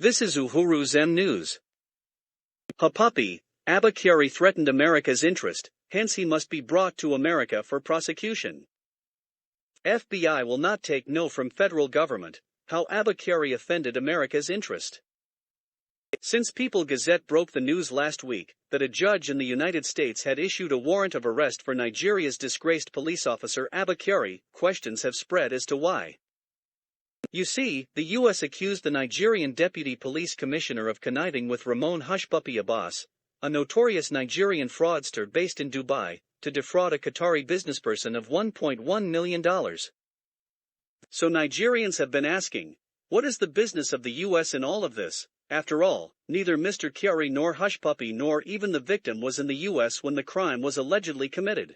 This is Uhuru's News. Hushpuppi, Abba Kyari threatened America's interest, hence he must be brought to America for prosecution. FBI will not take no from federal government, how Abba Kyari offended America's interest. Since People Gazette broke the news last week that a judge in the United States had issued a warrant of arrest for Nigeria's disgraced police officer Abba Kyari, questions have spread as to why. You see, the U.S. accused the Nigerian Deputy Police Commissioner of conniving with Ramon Hushpuppi Abbas, a notorious Nigerian fraudster based in Dubai, to defraud a Qatari businessperson of $1.1 million. So Nigerians have been asking, what is the business of the U.S. in all of this? After all, neither Mr. Kyari nor Hushpuppi nor even the victim was in the U.S. when the crime was allegedly committed.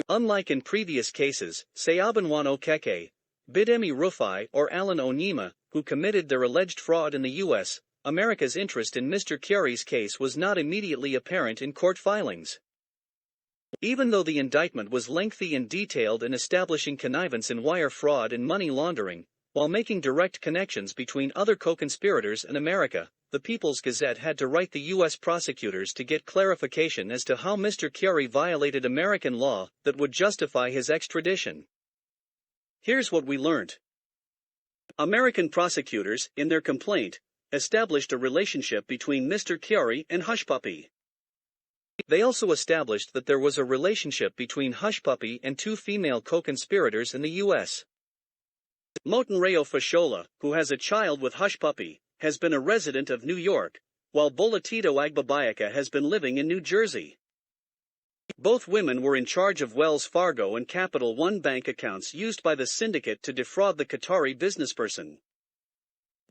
Unlike in previous cases, say Abanwan Okeke, Bidemi Rufai or Alan Onyema, who committed their alleged fraud in the U.S., America's interest in Mr. Kyari's case was not immediately apparent in court filings. Even though the indictment was lengthy and detailed in establishing connivance in wire fraud and money laundering, while making direct connections between other co-conspirators in America, the People's Gazette had to write the U.S. prosecutors to get clarification as to how Mr. Kyari violated American law that would justify his extradition. Here's what we learned. American prosecutors, in their complaint, established a relationship between Mr. Kyari and Hushpuppi. They also established that there was a relationship between Hushpuppi and two female co-conspirators in the U.S. Motenreo Fashola, who has a child with Hushpuppi, has been a resident of New York, while Bolatito Agbabayaka has been living in New Jersey. Both women were in charge of Wells Fargo and Capital One bank accounts used by the syndicate to defraud the Qatari businessperson.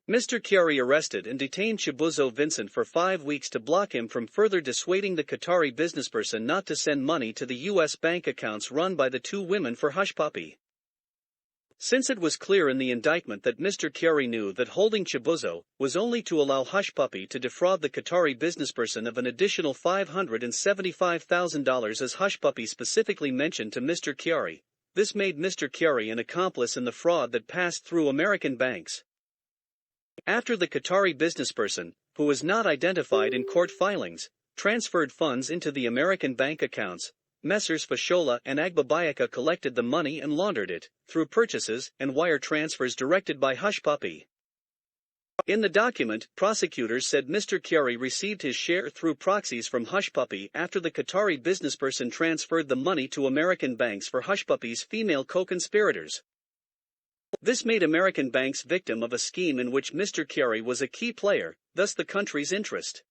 Mr. Kyari arrested and detained Chibuzo Vincent for 5 weeks to block him from further dissuading the Qatari businessperson not to send money to the U.S. bank accounts run by the two women for Hushpuppi. Since it was clear in the indictment that Mr. Kyari knew that holding Chibuzo was only to allow Hushpuppi to defraud the Qatari businessperson of an additional $575,000 as Hushpuppi specifically mentioned to Mr. Kyari, this made Mr. Kyari an accomplice in the fraud that passed through American banks. After the Qatari businessperson, who was not identified in court filings, transferred funds into the American bank accounts, Messrs. Fashola and Agbabayaka collected the money and laundered it, through purchases and wire transfers directed by Hushpuppi. In the document, prosecutors said Mr. Kyari received his share through proxies from Hushpuppi after the Qatari businessperson transferred the money to American banks for Hushpuppi's female co-conspirators. This made American banks victim of a scheme in which Mr. Kyari was a key player, thus the country's interest.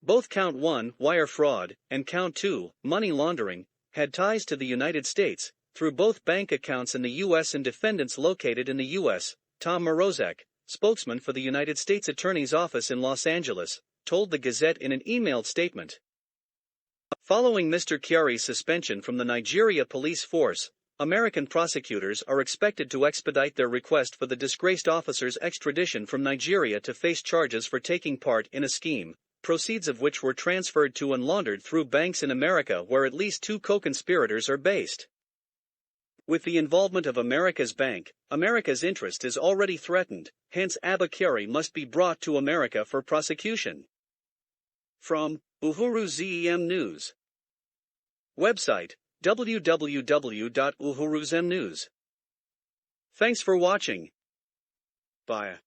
Both Count 1, wire fraud, and Count 2, money laundering, had ties to the United States, through both bank accounts in the U.S. and defendants located in the U.S., Tom Morozek, spokesman for the United States Attorney's Office in Los Angeles, told the Gazette in an emailed statement. Following Mr. Kyari's suspension from the Nigeria police force, American prosecutors are expected to expedite their request for the disgraced officer's extradition from Nigeria to face charges for taking part in a scheme, proceeds of which were transferred to and laundered through banks in America where at least two co-conspirators are based. With the involvement of America's bank, America's interest is already threatened, hence Abba Kyari must be brought to America for prosecution. From Uhuru Zem News. Website, www.uhuruzemnews. Thanks for watching. Bye.